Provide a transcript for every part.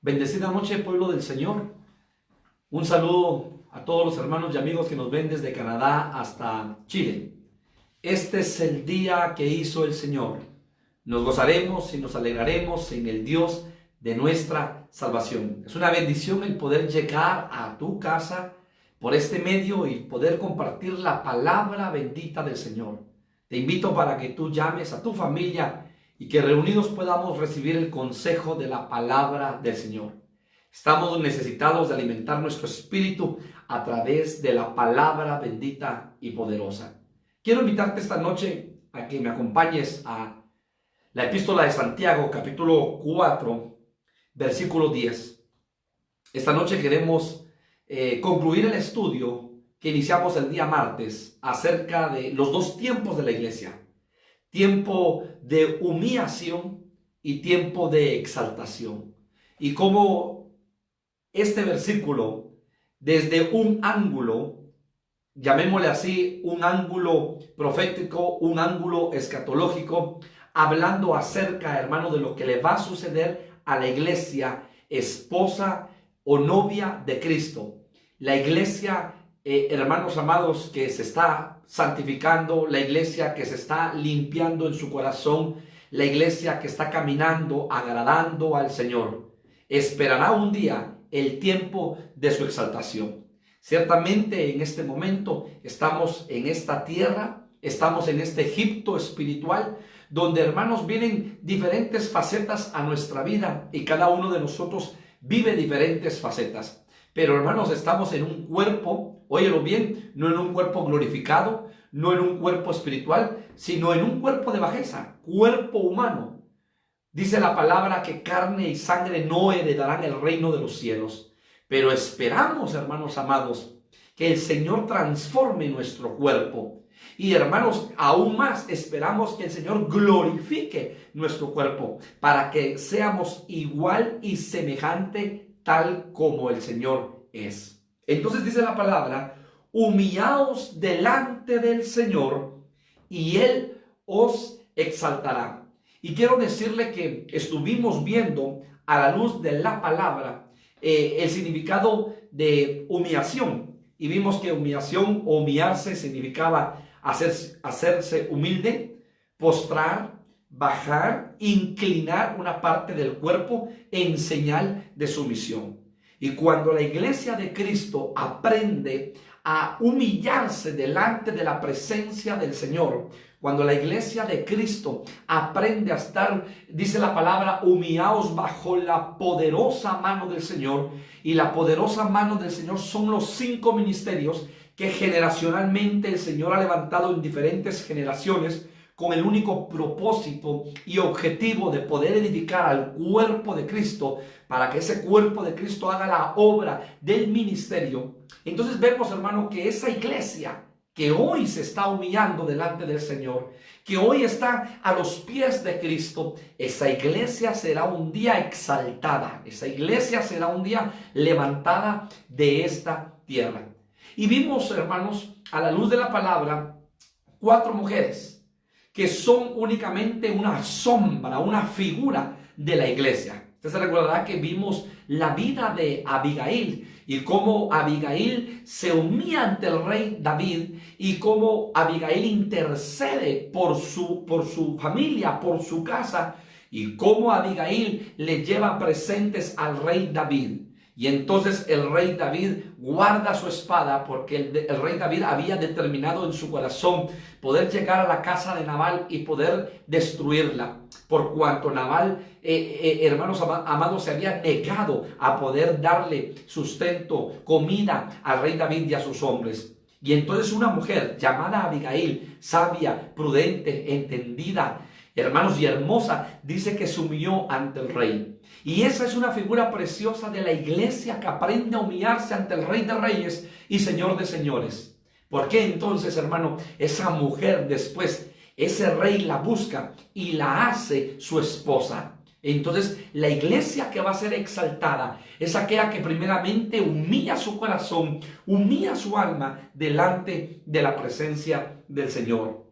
Bendecida noche, pueblo del Señor. Un saludo a todos los hermanos y amigos que nos ven desde Canadá hasta Chile. Este es el día que hizo el Señor. Nos gozaremos y nos alegraremos en el Dios de nuestra salvación. Es una bendición el poder llegar a tu casa por este medio y poder compartir la palabra bendita del Señor. Te invito para que tú llames a tu familia y que reunidos podamos recibir el consejo de la palabra del Señor. Estamos necesitados de alimentar nuestro espíritu a través de la palabra bendita y poderosa. Quiero invitarte esta noche a que me acompañes a la epístola de Santiago, capítulo 4, versículo 10. Esta noche queremos concluir el estudio que iniciamos el día martes acerca de los dos tiempos de la iglesia. Tiempo de humillación y tiempo de exaltación. Y cómo este versículo, desde un ángulo, llamémosle así, un ángulo profético, un ángulo escatológico, hablando acerca, hermano, de lo que le va a suceder a la iglesia, esposa o novia de Cristo. La iglesia, hermanos amados, que se está santificando, la iglesia que se está limpiando en su corazón, la iglesia que está caminando, agradando al Señor, esperará un día el tiempo de su exaltación. Ciertamente en este momento estamos en esta tierra, estamos en este Egipto espiritual, donde, hermanos, vienen diferentes facetas a nuestra vida y cada uno de nosotros vive diferentes facetas. Pero, hermanos, estamos en un cuerpo, óyelo bien, no en un cuerpo glorificado, no en un cuerpo espiritual, sino en un cuerpo de bajeza, cuerpo humano. Dice la palabra que carne y sangre no heredarán el reino de los cielos. Pero esperamos, hermanos amados, que el Señor transforme nuestro cuerpo. Y, hermanos, aún más esperamos que el Señor glorifique nuestro cuerpo para que seamos igual y semejante tal como el Señor es. Entonces dice la palabra: humillaos delante del Señor y Él os exaltará. Y quiero decirle que estuvimos viendo a la luz de la palabra el significado de humillación. Y vimos que humillación o humillarse significaba hacerse humilde, postrar, bajar, inclinar una parte del cuerpo en señal de sumisión. Y cuando la iglesia de Cristo aprende a humillarse delante de la presencia del Señor, cuando la iglesia de Cristo aprende a estar, dice la palabra, humillaos bajo la poderosa mano del Señor, y la poderosa mano del Señor son los 5 ministerios que generacionalmente el Señor ha levantado en diferentes generaciones, con el único propósito y objetivo de poder edificar al cuerpo de Cristo, para que ese cuerpo de Cristo haga la obra del ministerio. Entonces vemos, hermano, que esa iglesia que hoy se está humillando delante del Señor, que hoy está a los pies de Cristo, esa iglesia será un día exaltada, esa iglesia será un día levantada de esta tierra. Y vimos, hermanos, a la luz de la palabra, 4 mujeres que son únicamente una sombra, una figura de la iglesia. Usted se recordará que vimos la vida de Abigail y cómo Abigail se humilla ante el rey David y cómo Abigail intercede por su familia, por su casa, y cómo Abigail le lleva presentes al rey David. Y entonces el rey David guarda su espada, porque el rey David había determinado en su corazón poder llegar a la casa de Nabal y poder destruirla, por cuanto Nabal, hermanos amados, se había negado a poder darle sustento, comida al rey David y a sus hombres. Y entonces una mujer llamada Abigail, sabia, prudente, entendida, hermanos, y hermosa, dice que se humilló ante el rey. Y esa es una figura preciosa de la iglesia que aprende a humillarse ante el Rey de Reyes y Señor de Señores. ¿Por qué entonces, hermano, esa mujer después, ese rey la busca y la hace su esposa? Entonces, la iglesia que va a ser exaltada es aquella que primeramente humilla su corazón, humilla su alma delante de la presencia del Señor.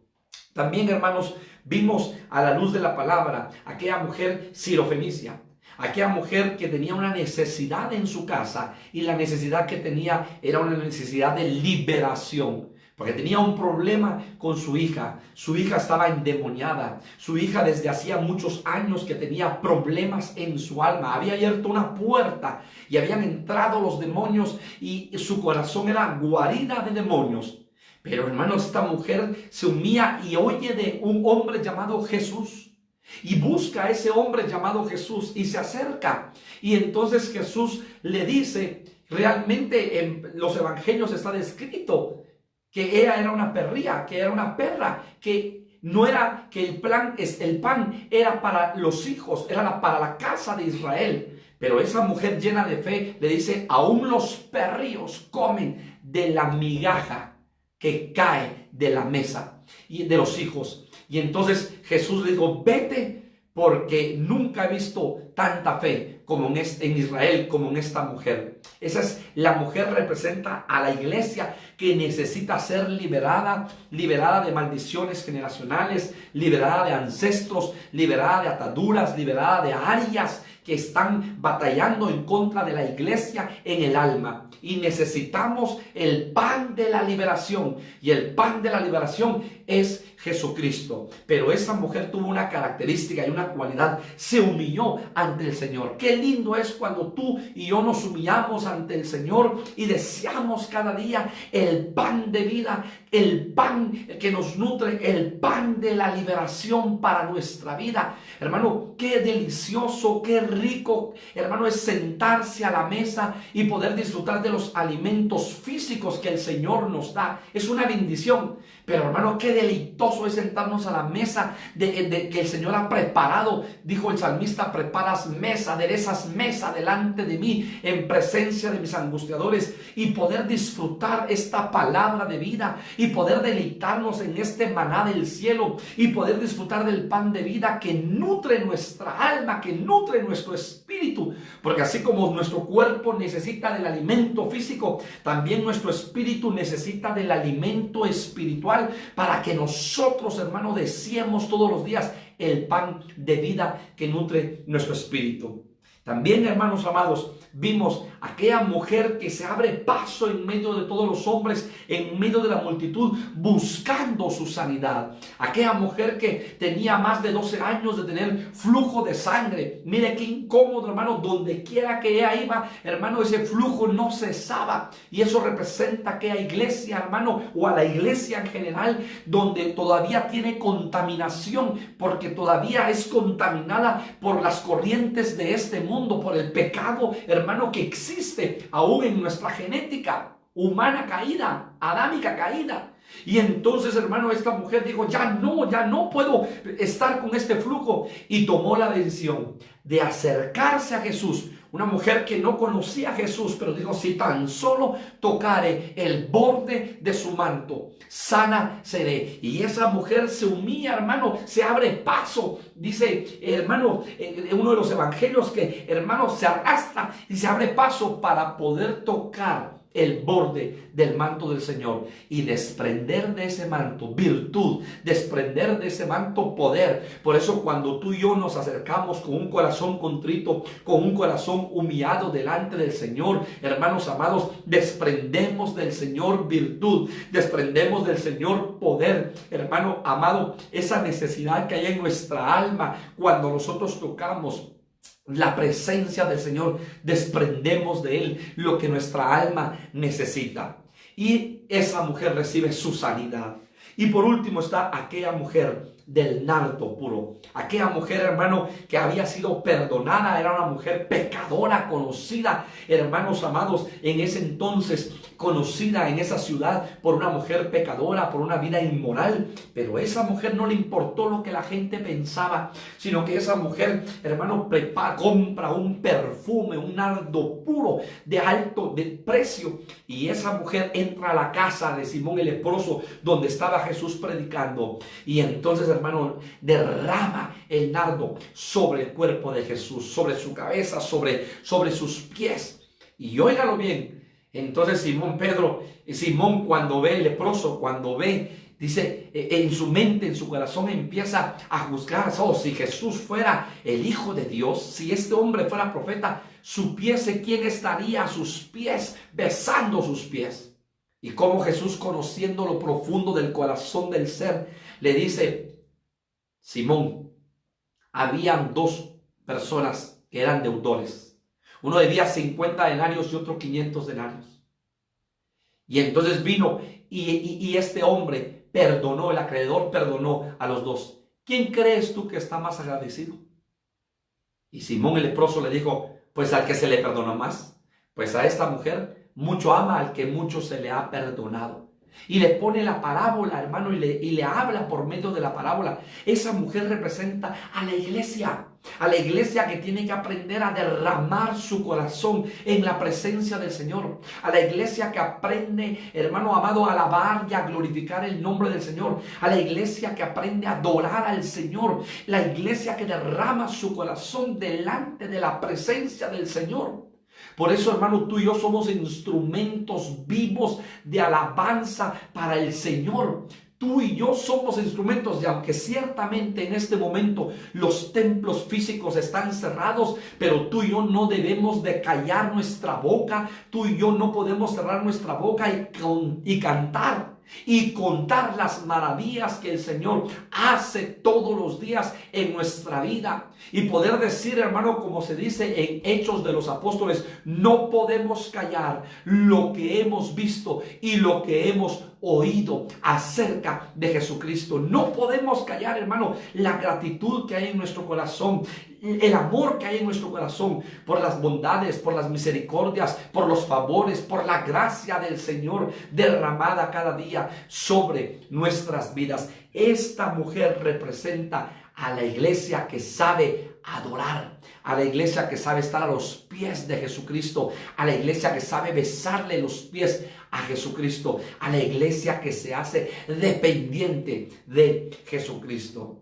También, hermanos, vimos a la luz de la palabra aquella mujer sirofenicia, aquella mujer que tenía una necesidad en su casa, y la necesidad que tenía era una necesidad de liberación, porque tenía un problema con su hija. Su hija estaba endemoniada. Su hija desde hacía muchos años que tenía problemas en su alma. Había abierto una puerta y habían entrado los demonios y su corazón era guarida de demonios. Pero hermanos, esta mujer se humilla y oye de un hombre llamado Jesús. Y busca a ese hombre llamado Jesús y se acerca. Y entonces Jesús le dice, realmente en los evangelios está descrito que ella era una perría, que era una perra, que no era que el pan era para los hijos, era para la casa de Israel. Pero esa mujer llena de fe le dice, aún los perrillos comen de la migaja que cae de la mesa y de los hijos. Y entonces Jesús le dijo, vete, porque nunca he visto tanta fe como en Israel, como en esta mujer. Esa es la mujer, representa a la iglesia que necesita ser liberada de maldiciones generacionales, liberada de ancestros, liberada de ataduras, liberada de áreas que están batallando en contra de la iglesia en el alma. Y necesitamos el pan de la liberación. Y el pan de la liberación es Jesucristo. Pero esa mujer tuvo una característica y una cualidad. Se humilló ante el Señor. Qué lindo es cuando tú y yo nos humillamos ante el Señor y deseamos cada día el pan de vida, el pan que nos nutre, el pan de la liberación para nuestra vida. Hermano, qué delicioso, qué rico, hermano, es sentarse a la mesa y poder disfrutar de los alimentos físicos que el Señor nos da. Es una bendición. Pero hermano, qué deleitoso es sentarnos a la mesa que el Señor ha preparado. Dijo el salmista, preparas mesa, aderezas mesa delante de mí en presencia de mis angustiadores, y poder disfrutar esta palabra de vida y poder deleitarnos en este maná del cielo y poder disfrutar del pan de vida que nutre nuestra alma, que nutre nuestro espíritu. Porque así como nuestro cuerpo necesita del alimento físico, también nuestro espíritu necesita del alimento espiritual, para que nosotros, hermano, deseemos todos los días el pan de vida que nutre nuestro espíritu. También, hermanos amados, vimos aquella mujer que se abre paso en medio de todos los hombres, en medio de la multitud, buscando su sanidad. Aquella mujer que tenía más de 12 años de tener flujo de sangre. Mire qué incómodo, hermano, donde quiera que ella iba, hermano, ese flujo no cesaba. Y eso representa aquella iglesia, hermano, o a la iglesia en general, donde todavía tiene contaminación, porque todavía es contaminada por las corrientes de este mundo, por el pecado, hermano, que existe aún en nuestra genética humana caída, adámica caída. Y entonces, hermano, esta mujer dijo, ya no puedo estar con este flujo, y tomó la decisión de acercarse a Jesús. Una mujer que no conocía a Jesús, pero dijo, si tan solo tocare el borde de su manto, sana seré. Y esa mujer se humilla, hermano, se abre paso. Dice, hermano, uno de los evangelios que, hermano, se arrastra y se abre paso para poder tocar el borde del manto del Señor y desprender de ese manto virtud, desprender de ese manto poder. Por eso cuando tú y yo nos acercamos con un corazón contrito, con un corazón humillado delante del Señor, hermanos amados, desprendemos del Señor virtud, desprendemos del Señor poder. Hermano amado, esa necesidad que hay en nuestra alma cuando nosotros tocamos la presencia del Señor, desprendemos de Él lo que nuestra alma necesita. Y esa mujer recibe su sanidad. Y por último está aquella mujer del nardo puro. Aquella mujer, hermano, que había sido perdonada, era una mujer pecadora, conocida, hermanos amados, en ese entonces, conocida en esa ciudad por una mujer pecadora, por una vida inmoral. Pero esa mujer no le importó lo que la gente pensaba, sino que esa mujer, hermano, compra un perfume, un nardo puro de alto precio, y esa mujer entra a la casa de Simón el leproso, donde estaba Jesús predicando, y entonces, hermano, derrama el nardo sobre el cuerpo de Jesús, sobre su cabeza, sobre sus pies. Y óigalo bien, entonces Simón cuando ve el leproso, cuando ve dice, en su mente, en su corazón empieza a juzgar. Oh, si Jesús fuera el Hijo de Dios, si este hombre fuera profeta, supiese quién estaría a sus pies, besando sus pies. Y como Jesús, conociendo lo profundo del corazón del ser, le dice: Simón, habían dos personas que eran deudores. Uno debía 50 denarios y otro 500 denarios. Y entonces vino y este hombre perdonó, el acreedor perdonó a los dos. ¿Quién crees tú que está más agradecido? Y Simón el leproso le dijo: pues al que se le perdonó más. Pues a esta mujer mucho ama al que mucho se le ha perdonado. Y le pone la parábola, hermano, y le habla por medio de la parábola. Esa mujer representa a la iglesia que tiene que aprender a derramar su corazón en la presencia del Señor. A la iglesia que aprende, hermano amado, a alabar y a glorificar el nombre del Señor. A la iglesia que aprende a adorar al Señor. La iglesia que derrama su corazón delante de la presencia del Señor. Por eso, hermano, tú y yo somos instrumentos vivos de alabanza para el Señor. Tú y yo somos instrumentos, y aunque ciertamente en este momento los templos físicos están cerrados, pero tú y yo no debemos de callar nuestra boca. Tú y yo no podemos cerrar nuestra boca y cantar y contar las maravillas que el Señor hace todos los días en nuestra vida. Y poder decir, hermano, como se dice en Hechos de los Apóstoles, no podemos callar lo que hemos visto y lo que hemos oído acerca de Jesucristo. No podemos callar, hermano, la gratitud que hay en nuestro corazón, el amor que hay en nuestro corazón por las bondades, por las misericordias, por los favores, por la gracia del Señor derramada cada día sobre nuestras vidas. Esta mujer representa a la iglesia que sabe adorar, a la iglesia que sabe estar a los pies de Jesucristo, a la iglesia que sabe besarle los pies a Jesucristo, a la iglesia que se hace dependiente de Jesucristo.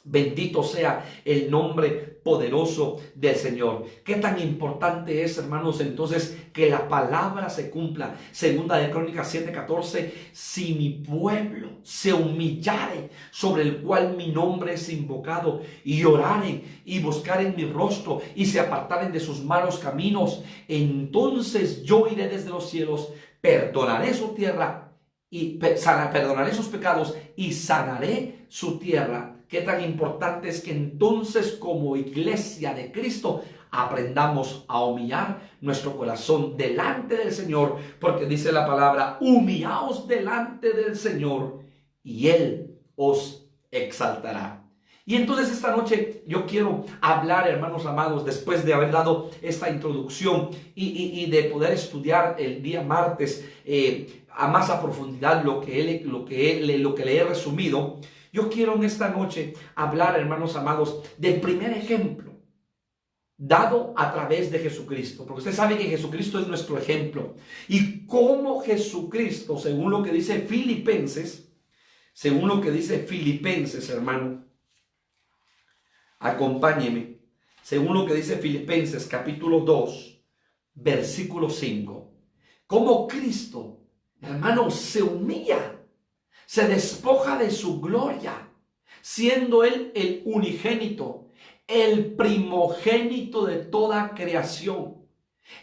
Bendito sea el nombre poderoso del Señor. Qué tan importante es, hermanos, entonces, que la palabra se cumpla. Segunda de Crónicas 7:14: si mi pueblo se humillare, sobre el cual mi nombre es invocado, y oraren y buscaren mi rostro y se apartaren de sus malos caminos, entonces yo iré desde los cielos, perdonaré su tierra y perdonaré sus pecados y sanaré su tierra. Qué tan importante es que entonces, como iglesia de Cristo, aprendamos a humillar nuestro corazón delante del Señor, porque dice la palabra: humillaos delante del Señor y Él os exaltará. Y entonces esta noche yo quiero hablar, hermanos amados, después de haber dado esta introducción y de poder estudiar el día martes a más a profundidad lo que le he resumido. Yo quiero en esta noche hablar, hermanos amados, del primer ejemplo dado a través de Jesucristo. Porque usted sabe que Jesucristo es nuestro ejemplo. Y cómo Jesucristo, según lo que dice Filipenses, hermano, acompáñeme. Según lo que dice Filipenses capítulo 2, versículo 5. Cómo Cristo, hermano, se humilla. Se despoja de su gloria, siendo Él el unigénito, el primogénito de toda creación.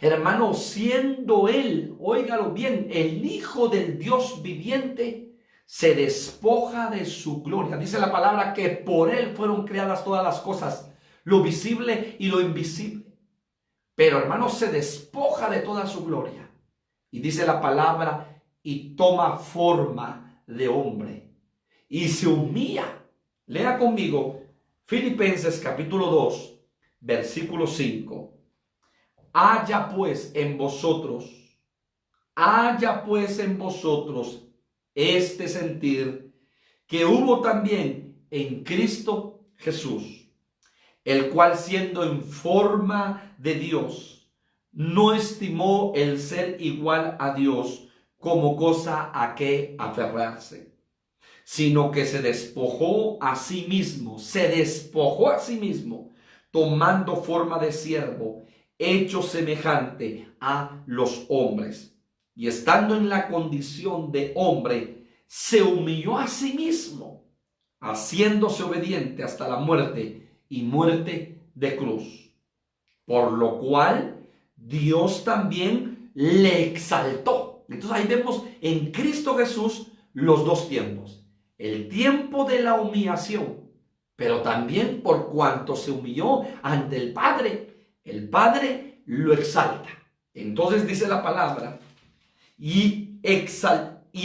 Hermano, siendo Él, óigalo bien, el Hijo del Dios viviente, se despoja de su gloria. Dice la palabra que por Él fueron creadas todas las cosas, lo visible y lo invisible. Pero, hermano, se despoja de toda su gloria. Y dice la palabra, y toma forma de hombre y se humilla. Lea conmigo Filipenses capítulo 2 versículo 5. haya pues en vosotros este sentir que hubo también en Cristo Jesús, el cual, siendo en forma de Dios, no estimó el ser igual a Dios como cosa a que aferrarse, sino que se despojó a sí mismo, tomando forma de siervo, hecho semejante a los hombres, y estando en la condición de hombre, se humilló a sí mismo, haciéndose obediente hasta la muerte y muerte de cruz. Por lo cual Dios también le exaltó. Entonces ahí vemos en Cristo Jesús los dos tiempos. El tiempo de la humillación, pero también por cuanto se humilló ante el Padre lo exalta. Entonces dice la palabra, y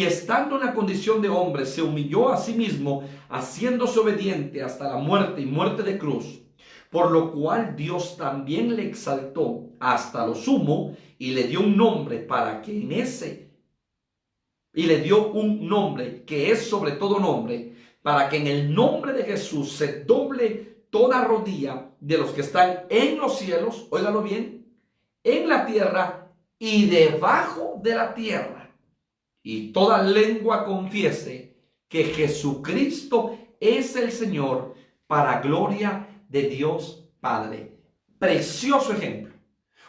estando en la condición de hombre, se humilló a sí mismo, haciéndose obediente hasta la muerte y muerte de cruz. Por lo cual Dios también le exaltó hasta lo sumo y le dio un nombre para que y le dio un nombre que es sobre todo nombre, para que en el nombre de Jesús se doble toda rodilla de los que están en los cielos, óigalo bien, en la tierra y debajo de la tierra, y toda lengua confiese que Jesucristo es el Señor, para gloria de Dios Padre. Precioso ejemplo.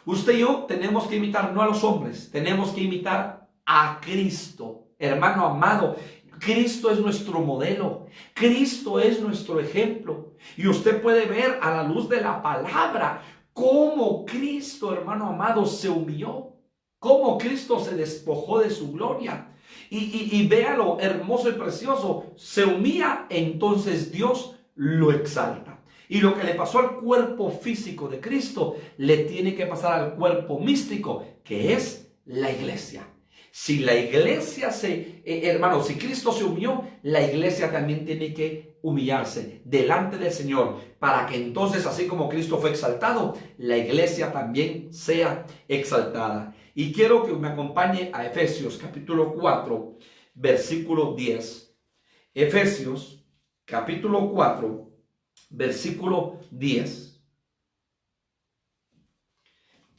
Usted y yo tenemos que imitar no a los hombres, tenemos que imitar a Cristo. Hermano amado, Cristo es nuestro modelo, Cristo es nuestro ejemplo. Y usted puede ver a la luz de la palabra cómo Cristo, hermano amado, se humilló, cómo Cristo se despojó de su gloria. Y vea lo hermoso y precioso, se humilla, entonces Dios lo exalta. Y lo que le pasó al cuerpo físico de Cristo, le tiene que pasar al cuerpo místico, que es la iglesia. Si la iglesia hermano, si Cristo se humilló, la iglesia también tiene que humillarse delante del Señor, para que entonces, así como Cristo fue exaltado, la iglesia también sea exaltada. Y quiero que me acompañe a Efesios capítulo 4, versículo 10. Efesios capítulo 4, versículo 10.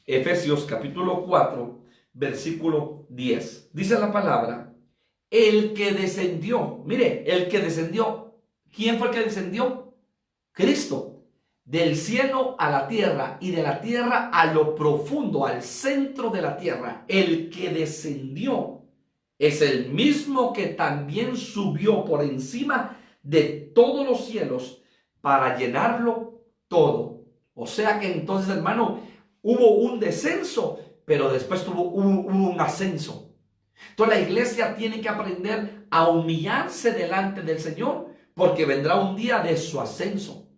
Efesios capítulo 4, versículo 10. Dice la palabra, el que descendió, mire, el que descendió, ¿quién fue el que descendió? Cristo. Del cielo a la tierra y de la tierra a lo profundo, al centro de la tierra. El que descendió es el mismo que también subió por encima de todos los cielos para llenarlo todo. O sea que entonces, hermano, hubo un descenso, pero después hubo un ascenso. Entonces la iglesia tiene que aprender a humillarse delante del Señor, porque vendrá un día de su ascenso.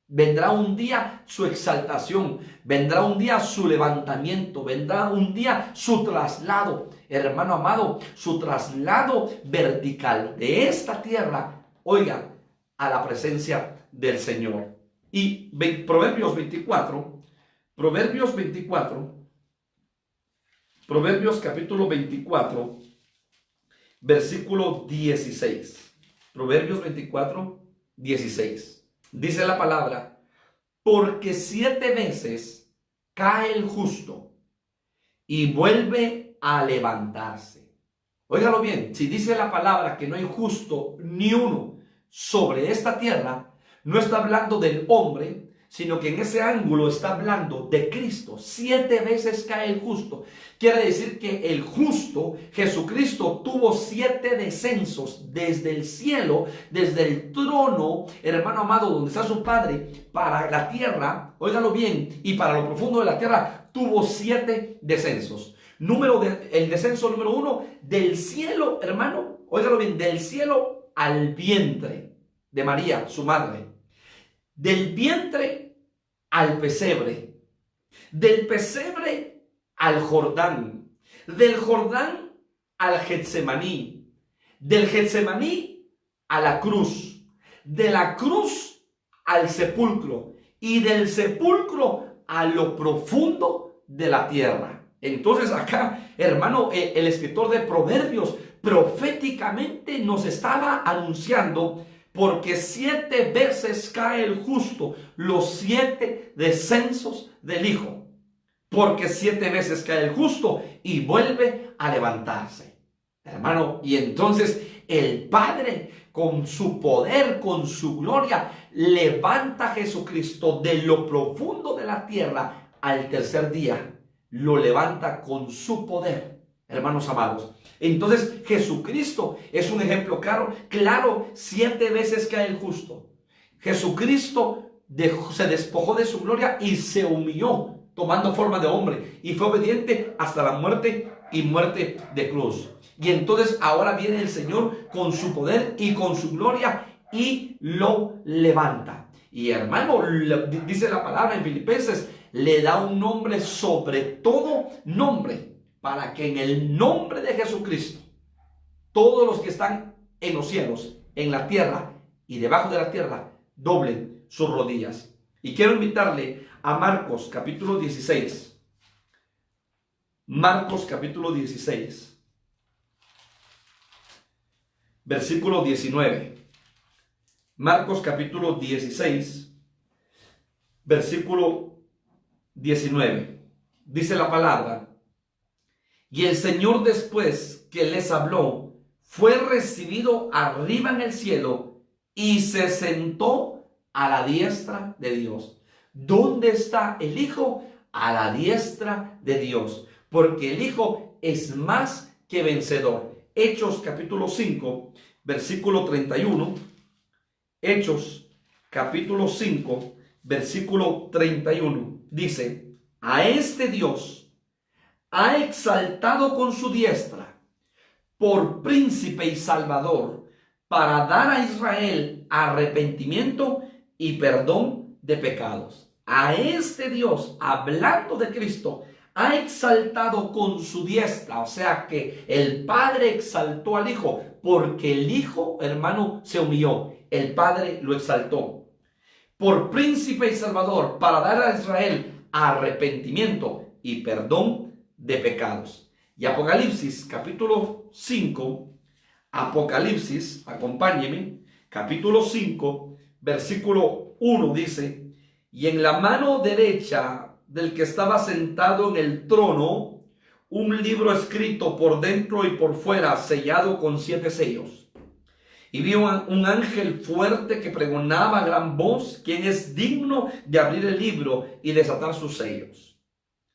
Vendrá un día su exaltación, vendrá un día su levantamiento, vendrá un día su traslado, hermano amado, su traslado vertical de esta tierra, oiga, a la presencia del Señor. Y Proverbios capítulo 24, versículo 16. Proverbios 24, 16. Dice la palabra, porque 7 veces cae el justo y vuelve a levantarse. Óigalo bien, si dice la palabra que no hay justo ni uno sobre esta tierra, no está hablando del hombre, sino que en ese ángulo está hablando de Cristo. 7 veces cae el justo. Quiere decir que el justo, Jesucristo, tuvo 7 descensos desde el cielo, desde el trono, hermano amado, donde está su Padre, para la tierra, óigalo bien, y para lo profundo de la tierra, tuvo 7 descensos. El descenso número 1, del cielo, hermano, óigalo bien, del cielo al vientre de María, su madre. Del vientre al pesebre, del pesebre al Jordán, del Jordán al Getsemaní, del Getsemaní a la cruz, de la cruz al sepulcro y del sepulcro a lo profundo de la tierra. Entonces acá, hermano, el escritor de Proverbios proféticamente nos estaba anunciando, porque 7 veces cae el justo, los 7 descensos del Hijo. Porque 7 veces cae el justo y vuelve a levantarse. Hermano, y entonces el Padre, con su poder, con su gloria, levanta a Jesucristo de lo profundo de la tierra al tercer día. Lo levanta con su poder. hermanos amados. Entonces Jesucristo es un ejemplo claro, 7 veces cae el justo. Jesucristo se despojó de su gloria y se humilló tomando forma de hombre y fue obediente hasta la muerte y muerte de cruz. Y entonces ahora viene el Señor con su poder y con su gloria y lo levanta. Y hermano, dice la palabra en Filipenses, le da un nombre sobre todo nombre, para que en el nombre de Jesucristo todos los que están en los cielos, en la tierra y debajo de la tierra doblen sus rodillas. Y quiero invitarle a Marcos capítulo 16. Marcos capítulo 16, versículo 19. Marcos capítulo 16, versículo 19. Dice la palabra: y el Señor, después que les habló, fue recibido arriba en el cielo y se sentó a la diestra de Dios. ¿Dónde está el Hijo? A la diestra de Dios, porque el Hijo es más que vencedor. Hechos capítulo 5, versículo 31. Hechos capítulo 5, versículo 31. Dice: a este Dios ha exaltado con su diestra por príncipe y salvador, para dar a Israel arrepentimiento y perdón de pecados. A este Dios, hablando de Cristo, ha exaltado con su diestra. O sea que el Padre exaltó al Hijo, porque el Hijo, hermano, se humilló. El Padre lo exaltó. Por príncipe y salvador, para dar a Israel arrepentimiento y perdón de pecados. Y Apocalipsis capítulo 5, Apocalipsis, acompáñeme, capítulo 5, versículo 1 dice: y en la mano derecha del que estaba sentado en el trono, un libro escrito por dentro y por fuera, sellado con 7 sellos. Y vi un ángel fuerte que pregonaba a gran voz: ¿quién es digno de abrir el libro y desatar sus sellos?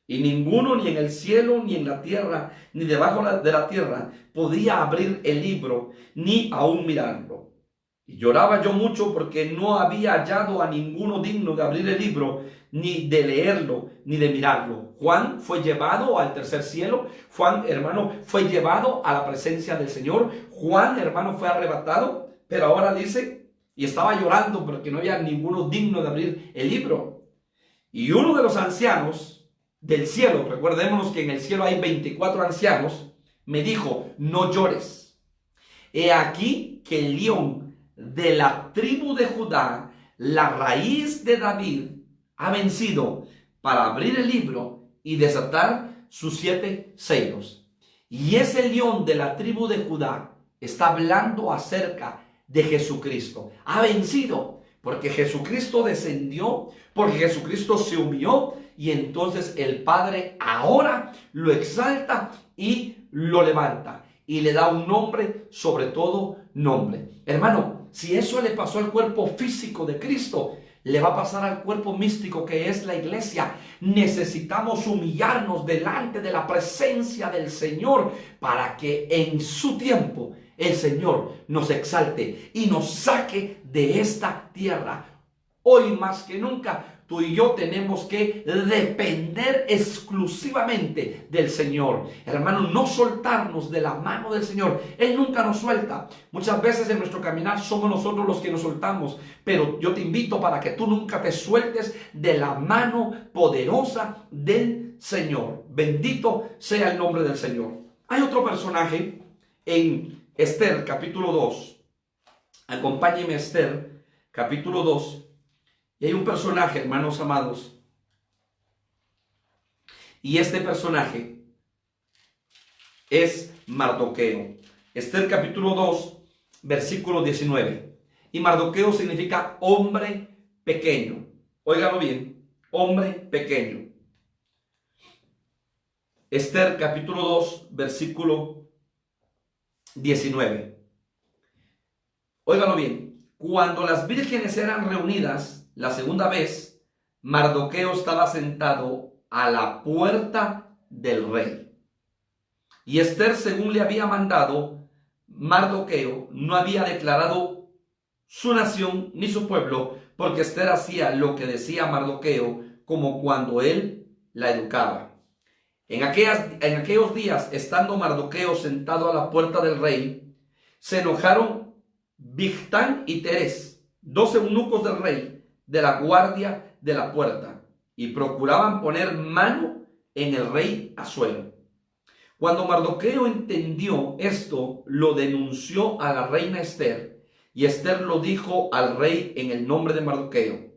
Y ninguno, ni en el cielo, ni en la tierra, ni debajo de la tierra, podía abrir el libro, ni aún mirarlo. Y lloraba yo mucho, porque no había hallado a ninguno digno de abrir el libro, ni de leerlo, ni de mirarlo. Juan fue llevado al tercer cielo. Juan, hermano, fue llevado a la presencia del Señor. Juan, hermano, fue arrebatado. Pero ahora dice, y estaba llorando porque no había ninguno digno de abrir el libro. Y uno de los ancianos del cielo, recordémonos que en el cielo hay 24 ancianos, me dijo: no llores. He aquí que el león de la tribu de Judá, la raíz de David, ha vencido para abrir el libro y desatar sus 7 sellos. Y ese león de la tribu de Judá está hablando acerca de Jesucristo. Ha vencido porque Jesucristo descendió, porque Jesucristo se humilló, y entonces el Padre ahora lo exalta y lo levanta y le da un nombre sobre todo nombre. Hermano, si eso le pasó al cuerpo físico de Cristo, le va a pasar al cuerpo místico que es la iglesia. Necesitamos humillarnos delante de la presencia del Señor para que en su tiempo el Señor nos exalte y nos saque de esta tierra. Hoy más que nunca, tú y yo tenemos que depender exclusivamente del Señor. Hermano, no soltarnos de la mano del Señor. Él nunca nos suelta. Muchas veces en nuestro caminar somos nosotros los que nos soltamos. Pero yo te invito para que tú nunca te sueltes de la mano poderosa del Señor. Bendito sea el nombre del Señor. Hay otro personaje en Esther capítulo 2. Acompáñeme a Esther capítulo 2. Y hay un personaje, hermanos amados, y este personaje es Mardoqueo. Esther capítulo 2, versículo 19. Y Mardoqueo significa hombre pequeño. Óigalo bien, hombre pequeño. Esther capítulo 2, versículo 19. Óigalo bien. Cuando las vírgenes eran reunidas la segunda vez, Mardoqueo estaba sentado a la puerta del rey. Y Esther, según le había mandado Mardoqueo, no había declarado su nación ni su pueblo, porque Esther hacía lo que decía Mardoqueo, como cuando él la educaba. En aquellos días, estando Mardoqueo sentado a la puerta del rey, se enojaron Bigtán y Teres, 2 eunucos del rey, de la guardia de la puerta, y procuraban poner mano en el rey Asuero. Cuando Mardoqueo entendió esto, lo denunció a la reina Esther, y Esther lo dijo al rey en el nombre de Mardoqueo.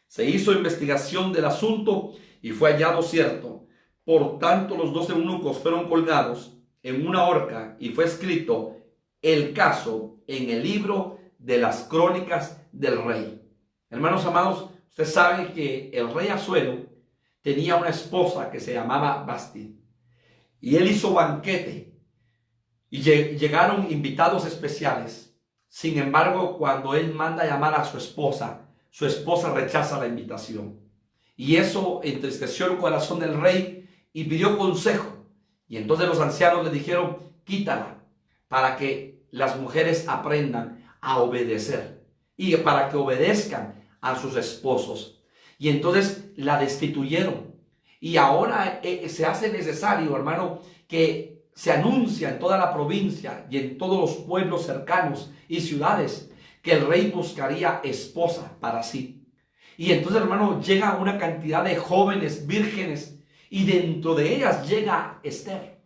Se hizo investigación del asunto y fue hallado cierto. Por tanto, los 2 eunucos fueron colgados en una horca y fue escrito el caso en el libro de las crónicas del rey. Hermanos amados, usted sabe que el rey Asuero tenía una esposa que se llamaba Basti. Y él hizo banquete y llegaron invitados especiales. Sin embargo, cuando él manda a llamar a su esposa rechaza la invitación. Y eso entristeció el corazón del rey y pidió consejo. Y entonces los ancianos le dijeron, quítala, para que las mujeres aprendan a obedecer y para que obedezcan a sus esposos. Y entonces la destituyeron. Y ahora se hace necesario, hermano, que se anuncia en toda la provincia y en todos los pueblos cercanos y ciudades que el rey buscaría esposa para sí. Y entonces, hermano, llega una cantidad de jóvenes vírgenes y dentro de ellas llega Esther,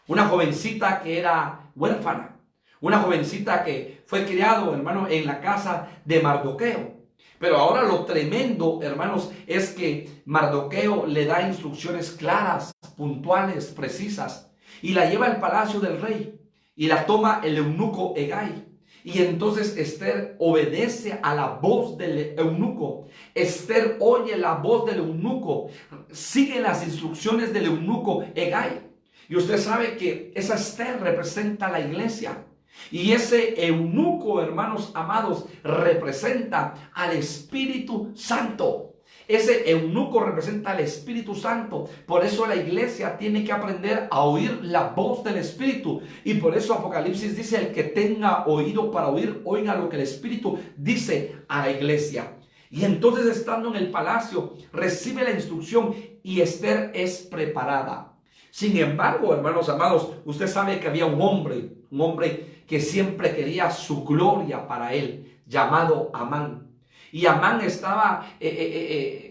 una jovencita que era huérfana, una jovencita que fue criado, hermano, en la casa de Mardoqueo. Pero ahora lo tremendo, hermanos, es que Mardoqueo le da instrucciones claras, puntuales, precisas, y la lleva al palacio del rey, y la toma el eunuco Hegai. Y entonces Esther obedece a la voz del eunuco. Esther oye la voz del eunuco, sigue las instrucciones del eunuco Hegai. Y usted sabe que esa Esther representa a la iglesia. Y ese eunuco, hermanos amados, representa al Espíritu Santo. Ese eunuco representa al Espíritu Santo. Por eso la iglesia tiene que aprender a oír la voz del Espíritu. Y por eso Apocalipsis dice, el que tenga oído para oír, oiga lo que el Espíritu dice a la iglesia. Y entonces, estando en el palacio, recibe la instrucción y Esther es preparada. Sin embargo, hermanos amados, usted sabe que había un hombre que siempre quería su gloria para él, llamado Amán. Y Amán estaba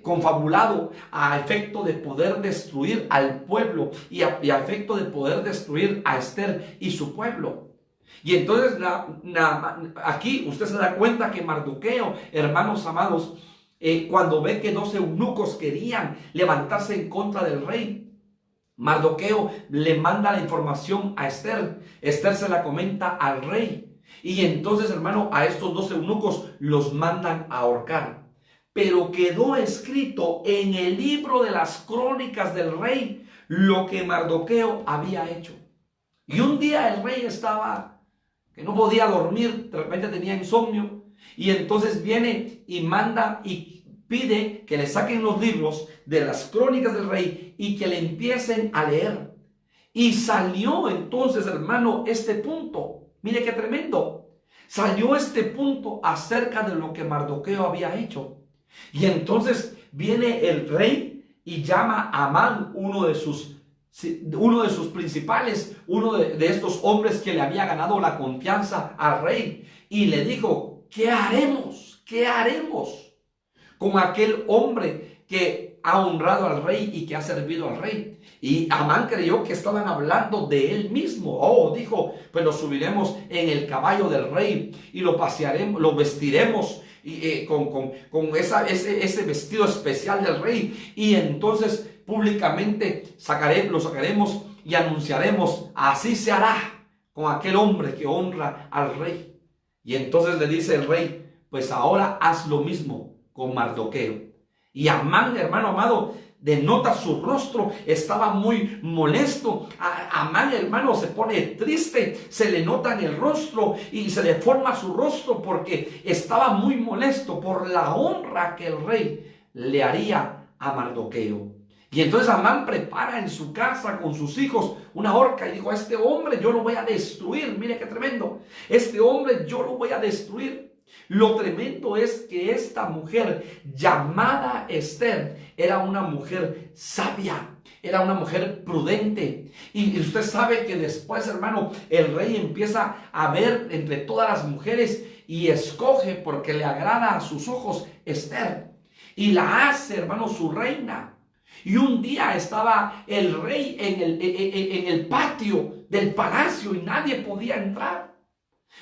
confabulado a efecto de poder destruir al pueblo y a efecto de poder destruir a Esther y su pueblo. Y entonces aquí usted se da cuenta que Mardoqueo, hermanos amados, cuando ve que 2 eunucos querían levantarse en contra del rey, Mardoqueo le manda la información a Esther. Esther se la comenta al rey. Y entonces, hermano, a estos 2 eunucos los mandan a ahorcar. Pero quedó escrito en el libro de las crónicas del rey lo que Mardoqueo había hecho. Y un día el rey estaba, que no podía dormir, de repente tenía insomnio. Y entonces viene y manda y pide que le saquen los libros de las crónicas del rey y que le empiecen a leer. Y salió entonces, hermano, este punto. Mire qué tremendo. Salió este punto acerca de lo que Mardoqueo había hecho. Y entonces viene el rey y llama a Amán, uno de sus principales, uno de estos hombres que le había ganado la confianza al rey. Y le dijo, ¿qué haremos? ¿Qué haremos con aquel hombre que ha honrado al rey y que ha servido al rey? Y Amán creyó que estaban hablando de él mismo. Dijo, pues lo subiremos en el caballo del rey y lo pasearemos, lo vestiremos con ese vestido especial del rey. Y entonces públicamente lo sacaremos y anunciaremos, así se hará con aquel hombre que honra al rey. Y entonces le dice el rey, pues ahora haz lo mismo con Mardoqueo. Y Amán, hermano amado, denota su rostro, estaba muy molesto. Amán, hermano, se pone triste, se le nota en el rostro y se deforma su rostro porque estaba muy molesto por la honra que el rey le haría a Mardoqueo. Y entonces Amán prepara en su casa con sus hijos una horca y dijo: a este hombre yo lo voy a destruir. Mire qué tremendo. Este hombre yo lo voy a destruir. Lo tremendo es que esta mujer llamada Esther era una mujer sabia, era una mujer prudente. Y usted sabe que después, hermano, el rey empieza a ver entre todas las mujeres y escoge, porque le agrada a sus ojos, Esther, y la hace, hermano, su reina. Y un día estaba el rey en el patio del palacio y nadie podía entrar.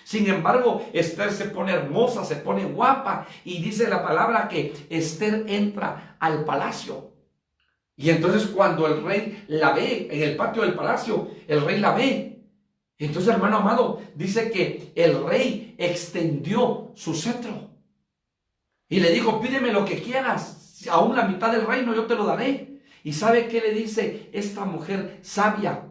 Sin embargo, Esther se pone hermosa, se pone guapa, y dice la palabra que Esther entra al palacio. Y entonces cuando el rey la ve en el patio del palacio, el rey la ve. Entonces, hermano amado, dice que el rey extendió su cetro y le dijo: pídeme lo que quieras, aún la mitad del reino yo te lo daré. ¿Y sabe qué le dice esta mujer sabia?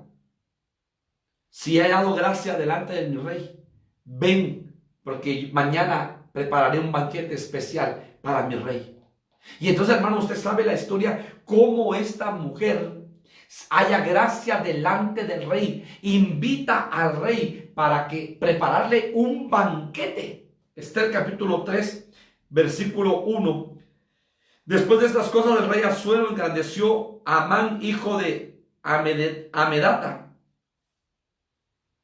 Si he hallado gracia delante de mi rey, ven, porque mañana prepararé un banquete especial para mi rey. Y entonces, hermano, usted sabe la historia, cómo esta mujer haya gracia delante del rey, invita al rey para que prepararle un banquete. Esther capítulo 3, versículo 1. Después de estas cosas, el rey Asuero engrandeció a Amán, hijo de Amedata,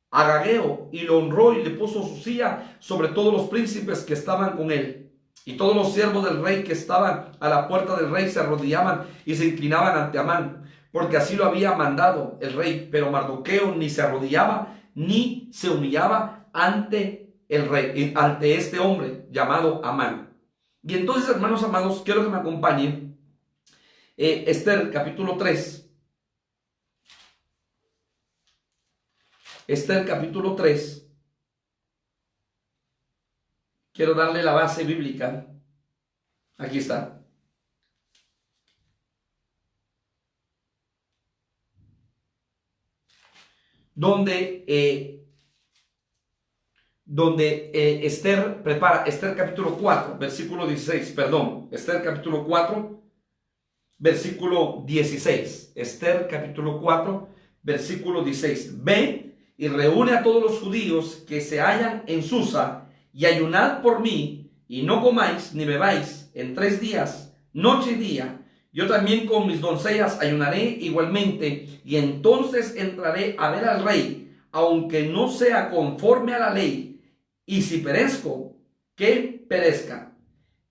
Agageo, y lo honró y le puso su silla sobre todos los príncipes que estaban con él. Y todos los siervos del rey que estaban a la puerta del rey se arrodillaban y se inclinaban ante Amán, porque así lo había mandado el rey. Pero Mardoqueo ni se arrodillaba ni se humillaba ante el rey, ante este hombre llamado Amán. Y entonces, hermanos amados, quiero que me acompañen. Esther capítulo 3. Esther capítulo 3. Quiero darle la base bíblica. Aquí está. Donde Esther prepara, Esther capítulo 4, versículo 16, perdón, Esther capítulo 4, versículo 16. Esther capítulo 4, versículo 16. Ve y reúne a todos los judíos que se hallan en Susa, y ayunad por mí, y no comáis ni bebáis en 3 días, noche y día. Yo también con mis doncellas ayunaré igualmente, y entonces entraré a ver al rey, aunque no sea conforme a la ley, y si perezco, que perezca.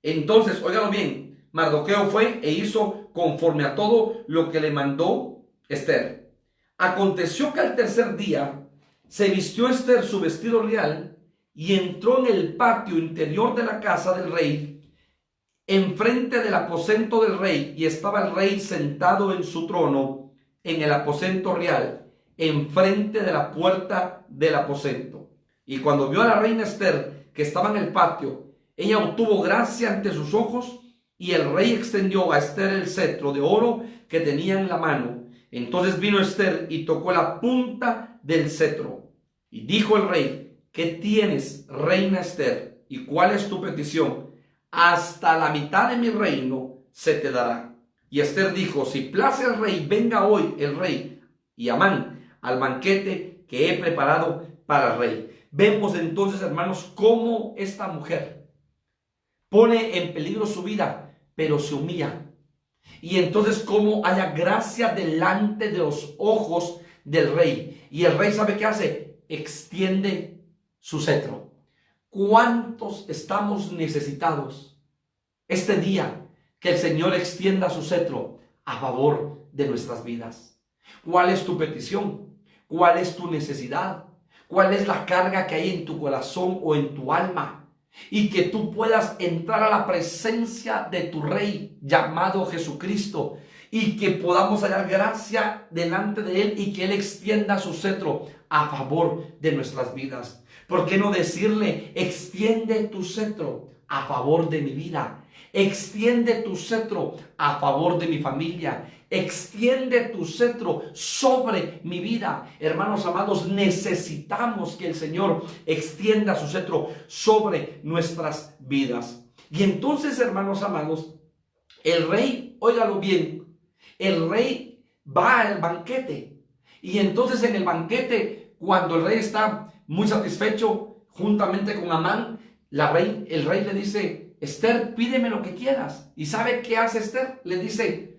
Entonces, óigalo bien, Mardoqueo fue e hizo conforme a todo lo que le mandó Esther. Aconteció que al tercer día se vistió Esther su vestido real y entró en el patio interior de la casa del rey, enfrente del aposento del rey, y estaba el rey sentado en su trono en el aposento real, enfrente de la puerta del aposento. Y cuando vio a la reina Esther que estaba en el patio, ella obtuvo gracia ante sus ojos, y el rey extendió a Esther el cetro de oro que tenía en la mano. Entonces vino Esther y tocó la punta del cetro. Y dijo el rey: ¿qué tienes, reina Esther? ¿Y cuál es tu petición? Hasta la mitad de mi reino se te dará. Y Esther dijo: si place al rey, venga hoy el rey y Amán al banquete que he preparado para el rey. Vemos entonces, hermanos, cómo esta mujer pone en peligro su vida, pero se humilla. Y entonces cómo haya gracia delante de los ojos del rey. Y el rey, ¿sabe qué hace? Extiende su cetro. ¿Cuántos estamos necesitados este día que el Señor extienda su cetro a favor de nuestras vidas? ¿Cuál es tu petición? ¿Cuál es tu necesidad? ¿Cuál es la carga que hay en tu corazón o en tu alma? Y que tú puedas entrar a la presencia de tu Rey llamado Jesucristo, y que podamos hallar gracia delante de Él, y que Él extienda su cetro a favor de nuestras vidas. ¿Por qué no decirle: extiende tu cetro a favor de mi vida? Extiende tu cetro a favor de mi familia. Extiende tu cetro sobre mi vida. Hermanos amados, necesitamos que el Señor extienda su cetro sobre nuestras vidas. Y entonces, hermanos amados, el rey, óigalo bien, el rey va al banquete. Y entonces en el banquete, cuando el rey está muy satisfecho juntamente con Amán, el rey le dice: Esther, pídeme lo que quieras. ¿Y sabe qué hace Esther? Le dice: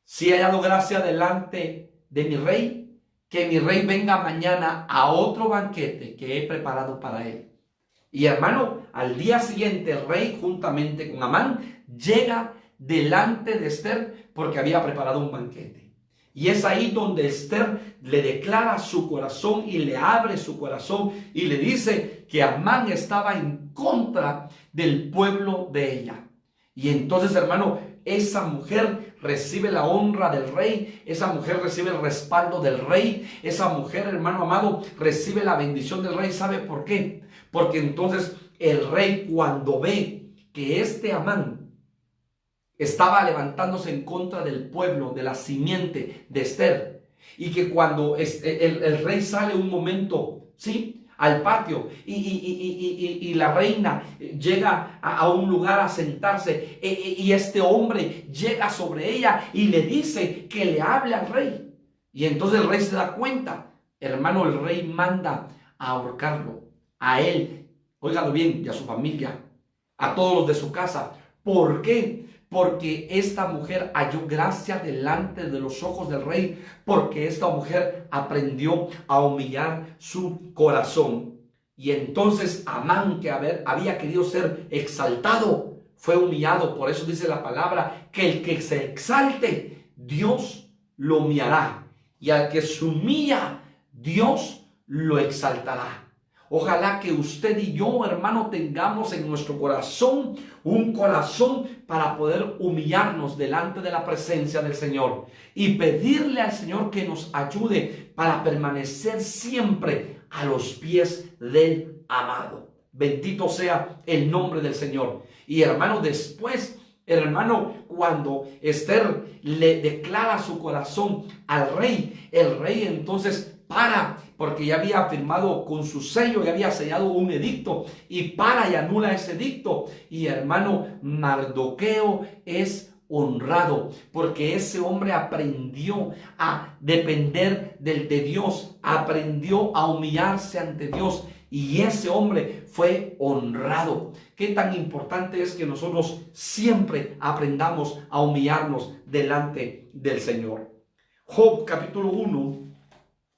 si he hallado gracia delante de mi rey, que mi rey venga mañana a otro banquete que he preparado para él. Y hermano, al día siguiente el rey juntamente con Amán llega delante de Esther porque había preparado un banquete. Y es ahí donde Esther le declara su corazón y le abre su corazón y le dice que Amán estaba en contra del pueblo de ella. Y entonces, hermano, esa mujer recibe la honra del rey, esa mujer recibe el respaldo del rey, esa mujer, hermano amado, recibe la bendición del rey. ¿Sabe por qué? Porque entonces el rey, cuando ve que este Amán estaba levantándose en contra del pueblo, de la simiente de Esther, y que cuando el rey sale un momento, ¿sí?, al patio y la reina llega a un lugar a sentarse, y este hombre llega sobre ella y le dice que le hable al rey. Y entonces el rey se da cuenta, hermano, el rey manda a ahorcarlo, a él, óigalo bien, y a su familia, a todos los de su casa. ¿Por qué? Porque esta mujer halló gracia delante de los ojos del rey, porque esta mujer aprendió a humillar su corazón. Y entonces Amán, que había querido ser exaltado, fue humillado. Por eso dice la palabra que el que se exalte, Dios lo humillará, y al que se humilla, Dios lo exaltará. Ojalá que usted y yo, hermano, tengamos en nuestro corazón un corazón para poder humillarnos delante de la presencia del Señor y pedirle al Señor que nos ayude para permanecer siempre a los pies del amado. Bendito sea el nombre del Señor. Y hermano, después, hermano, cuando Esther le declara su corazón al rey, el rey entonces porque ya había firmado con su sello, ya había sellado un edicto, y y anula ese edicto. Y hermano, Mardoqueo es honrado, porque ese hombre aprendió a depender de Dios, aprendió a humillarse ante Dios, y ese hombre fue honrado. Qué tan importante es que nosotros siempre aprendamos a humillarnos delante del Señor. Job capítulo 1,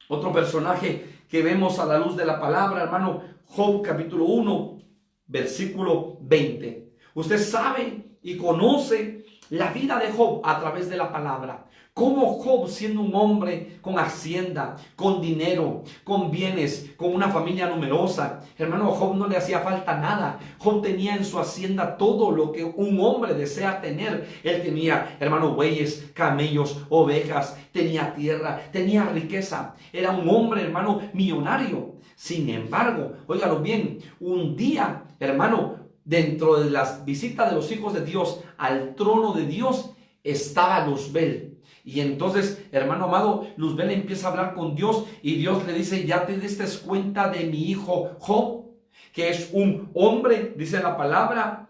otro personaje que vemos a la luz de la palabra, hermano. Job capítulo 1, versículo 20. Usted sabe y conoce la vida de Job a través de la palabra. Cómo Job, siendo un hombre con hacienda, con dinero, con bienes, con una familia numerosa, hermano, Job no le hacía falta nada. Job tenía en su hacienda todo lo que un hombre desea tener. Él tenía, hermano, bueyes, camellos, ovejas, tenía tierra, tenía riqueza. Era un hombre, hermano, millonario. Sin embargo, óigalo bien, un día, hermano, dentro de las visitas de los hijos de Dios al trono de Dios, estaba Luzbel. Y entonces, hermano amado, Luzbel empieza a hablar con Dios y Dios le dice: ¿ya te diste cuenta de mi hijo Job? Que es un hombre, dice la palabra,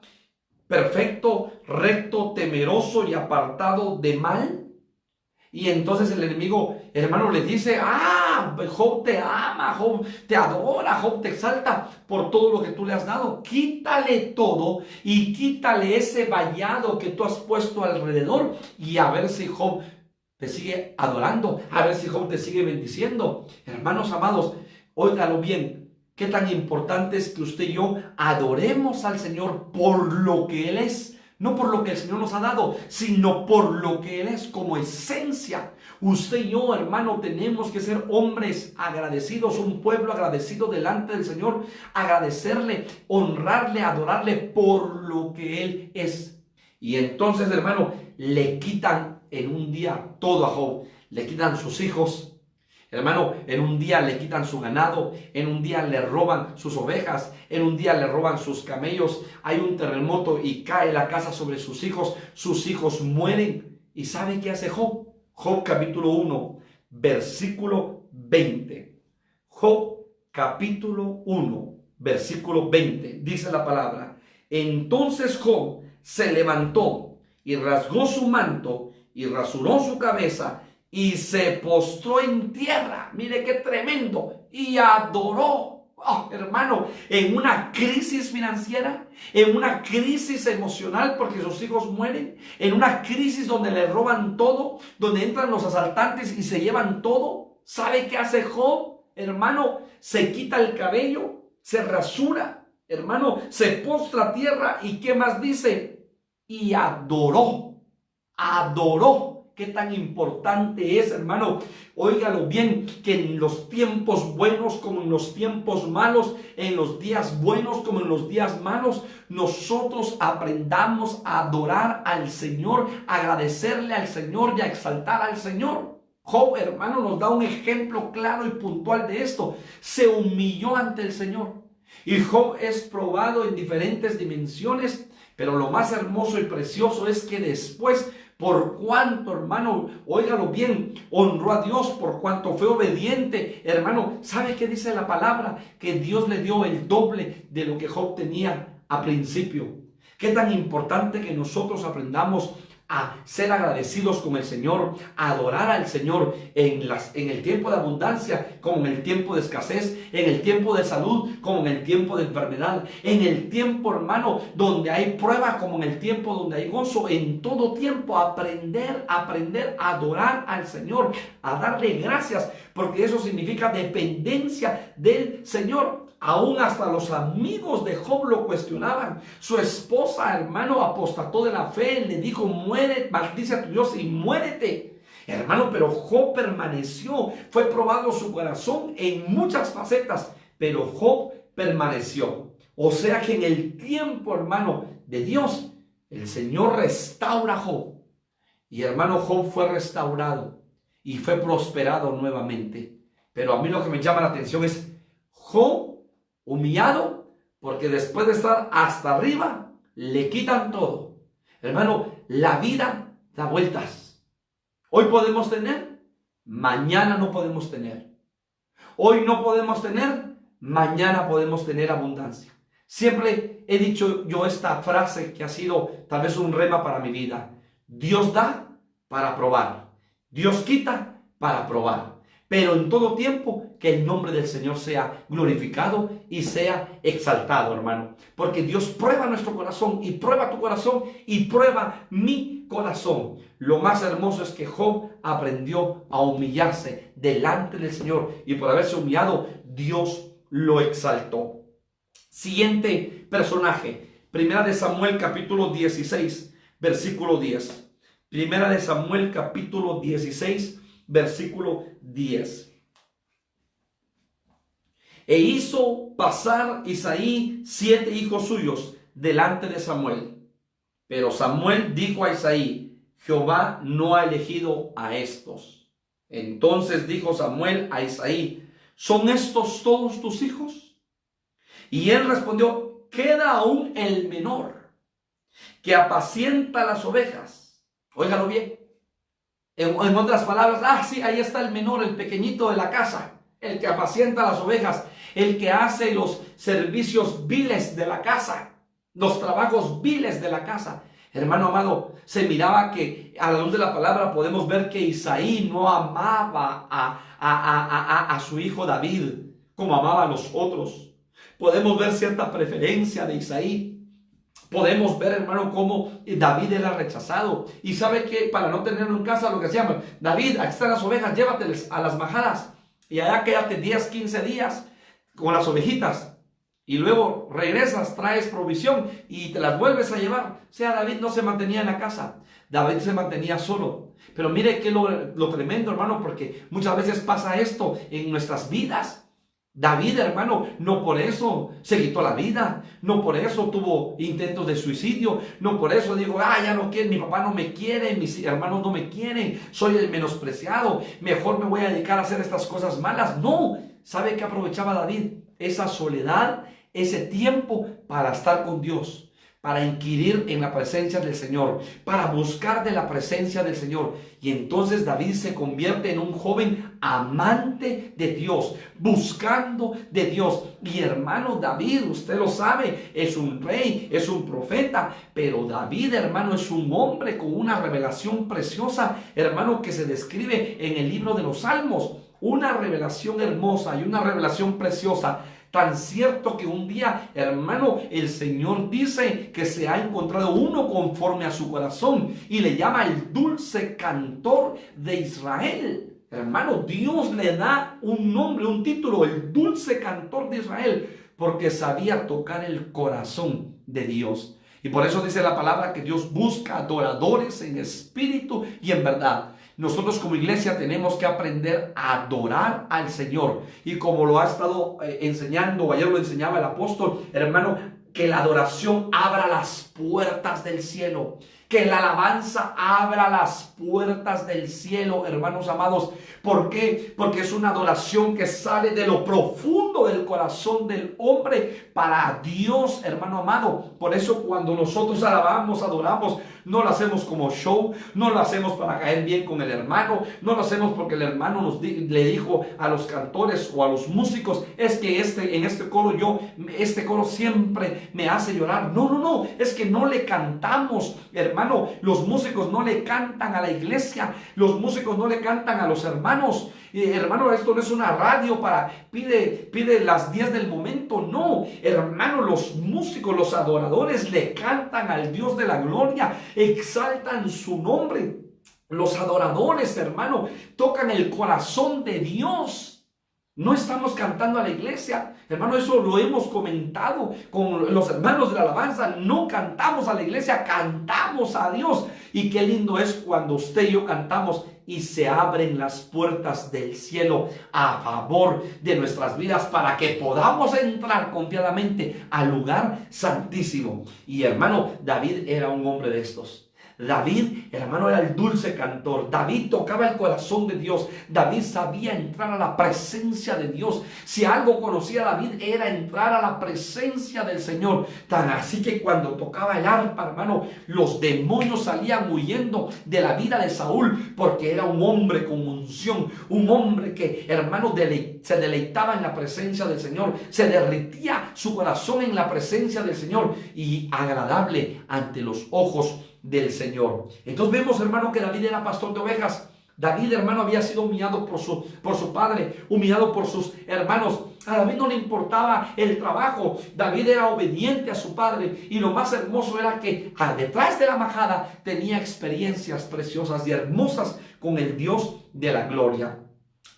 perfecto, recto, temeroso y apartado de mal. Y entonces el enemigo, hermano, le dice: Job te ama, Job te adora, Job te exalta por todo lo que tú le has dado. Quítale todo y quítale ese vallado que tú has puesto alrededor, y a ver si Job te sigue adorando, a ver si Job te sigue bendiciendo. Hermanos amados, óigalo bien, qué tan importante es que usted y yo adoremos al Señor por lo que Él es. No por lo que el Señor nos ha dado, sino por lo que Él es como esencia. Usted y yo, hermano, tenemos que ser hombres agradecidos, un pueblo agradecido delante del Señor. Agradecerle, honrarle, adorarle por lo que Él es. Y entonces, hermano, le quitan en un día todo a Job. Le quitan sus hijos. Hermano, en un día le quitan su ganado, en un día le roban sus ovejas, en un día le roban sus camellos. Hay un terremoto y cae la casa sobre sus hijos mueren. ¿Y sabe qué hace Job? Job capítulo 1, versículo 20. Job capítulo 1, versículo 20, dice la palabra: entonces Job se levantó y rasgó su manto y rasuró su cabeza y se postró en tierra. Mire qué tremendo. Y adoró. Oh, hermano, en una crisis financiera, en una crisis emocional porque sus hijos mueren, en una crisis donde le roban todo, donde entran los asaltantes y se llevan todo. ¿Sabe qué hace Job? Hermano, se quita el cabello, se rasura, hermano, se postra a tierra y ¿qué más dice? Y adoró, adoró. Qué tan importante es, hermano. Óigalo bien, que en los tiempos buenos como en los tiempos malos, en los días buenos como en los días malos, nosotros aprendamos a adorar al Señor, a agradecerle al Señor y a exaltar al Señor. Job, hermano, nos da un ejemplo claro y puntual de esto. Se humilló ante el Señor. Y Job es probado en diferentes dimensiones, pero lo más hermoso y precioso es que después, por cuanto, hermano, óigalo bien, honró a Dios, por cuanto fue obediente, hermano, ¿sabe qué dice la palabra? Que Dios le dio el doble de lo que Job tenía a principio. Qué tan importante que nosotros aprendamos a ser agradecidos con el Señor, a adorar al Señor en el tiempo de abundancia como en el tiempo de escasez, en el tiempo de salud como en el tiempo de enfermedad, en el tiempo, hermano, donde hay prueba como en el tiempo donde hay gozo. En todo tiempo aprender a adorar al Señor, a darle gracias, porque eso significa dependencia del Señor. Aún hasta los amigos de Job lo cuestionaban. Su esposa, hermano, apostató de la fe, le dijo: muere, maldice a tu Dios y muérete. Hermano, pero Job permaneció. Fue probado su corazón en muchas facetas, pero Job permaneció. O sea que en el tiempo, hermano, de Dios, el Señor restaura a Job. Y hermano, Job fue restaurado y fue prosperado nuevamente. Pero a mí lo que me llama la atención es Job humillado, porque después de estar hasta arriba, le quitan todo. Hermano, la vida da vueltas. Hoy podemos tener, mañana no podemos tener. Hoy no podemos tener, mañana podemos tener abundancia. Siempre he dicho yo esta frase que ha sido tal vez un rema para mi vida. Dios da para probar. Dios quita para probar. Pero en todo tiempo que el nombre del Señor sea glorificado y sea exaltado, hermano. Porque Dios prueba nuestro corazón y prueba tu corazón y prueba mi corazón. Lo más hermoso es que Job aprendió a humillarse delante del Señor y por haberse humillado, Dios lo exaltó. Siguiente personaje, Primera de Samuel capítulo 16, versículo 10. Primera de Samuel capítulo 16, versículo 10. E hizo pasar Isaí 7 hijos suyos delante de Samuel. Pero Samuel dijo a Isaí: Jehová no ha elegido a estos. Entonces dijo Samuel a Isaí: ¿son estos todos tus hijos? Y él respondió: queda aún el menor, que apacienta las ovejas. Óigalo bien. En otras palabras, sí, ahí está el menor, el pequeñito de la casa, el que apacienta las ovejas, el que hace los servicios viles de la casa, los trabajos viles de la casa. Hermano amado, se miraba que a la luz de la palabra podemos ver que Isaí no amaba a su hijo David como amaba a los otros. Podemos ver cierta preferencia de Isaí. Podemos ver, hermano, cómo David era rechazado. Y sabe que para no tenerlo en casa, lo que hacíamos: David, aquí están las ovejas, llévatelas a las majadas. Y allá quédate 10, 15 días con las ovejitas. Y luego regresas, traes provisión y te las vuelves a llevar. O sea, David no se mantenía en la casa. David se mantenía solo. Pero mire que lo tremendo, hermano, porque muchas veces pasa esto en nuestras vidas. David, hermano, no por eso se quitó la vida, no por eso tuvo intentos de suicidio, no por eso digo: ya no quiero, mi papá no me quiere, mis hermanos no me quieren, soy el menospreciado, mejor me voy a dedicar a hacer estas cosas malas. No, ¿sabe qué aprovechaba David? Esa soledad, ese tiempo para estar con Dios, para inquirir en la presencia del Señor, para buscar de la presencia del Señor. Y entonces David se convierte en un joven amante de Dios, buscando de Dios. Y hermano, David, usted lo sabe, es un rey, es un profeta, pero David, hermano, es un hombre con una revelación preciosa, hermano, que se describe en el libro de los Salmos. Una revelación hermosa y una revelación preciosa. Tan cierto que un día, hermano, el Señor dice que se ha encontrado uno conforme a su corazón y le llama el dulce cantor de Israel. Hermano, Dios le da un nombre, un título, el dulce cantor de Israel, porque sabía tocar el corazón de Dios. Y por eso dice la palabra que Dios busca adoradores en espíritu y en verdad. Nosotros como iglesia tenemos que aprender a adorar al Señor. Y como lo ha estado enseñando, ayer lo enseñaba el apóstol, hermano, que la adoración abra las puertas del cielo. Que la alabanza abra las puertas del cielo, hermanos amados. ¿Por qué? Porque es una adoración que sale de lo profundo del corazón del hombre para Dios, hermano amado. Por eso cuando nosotros alabamos, adoramos, no lo hacemos como show, no lo hacemos para caer bien con el hermano, no lo hacemos porque el hermano le dijo a los cantores o a los músicos, es que en este coro siempre me hace llorar. No, no, no, es que no le cantamos, hermano, los músicos no le cantan a la iglesia, los músicos no le cantan a los hermanos. Hermano, esto no es una radio para pide las 10 del momento. No, hermano, los músicos, los adoradores le cantan al Dios de la gloria, exaltan su nombre. Los adoradores, hermano, tocan el corazón de Dios. No estamos cantando a la iglesia, hermano, eso lo hemos comentado con los hermanos de la alabanza. No cantamos a la iglesia, cantamos a Dios. Y qué lindo es cuando usted y yo cantamos y se abren las puertas del cielo a favor de nuestras vidas para que podamos entrar confiadamente al lugar santísimo. Y hermano, David era un hombre de estos. David, hermano, era el dulce cantor. David tocaba el corazón de Dios. David sabía entrar a la presencia de Dios. Si algo conocía David era entrar a la presencia del Señor. Tan así que cuando tocaba el arpa, hermano, los demonios salían huyendo de la vida de Saúl, porque era un hombre con unción, un hombre que, hermano, se deleitaba en la presencia del Señor, se derritía su corazón en la presencia del Señor y agradable ante los ojos del Señor. Entonces vemos, hermano, que David era pastor de ovejas. David, hermano, había sido humillado por su padre, humillado por sus hermanos. A David no le importaba el trabajo. David era obediente a su padre. Y lo más hermoso era que detrás de la majada tenía experiencias preciosas y hermosas con el Dios de la gloria.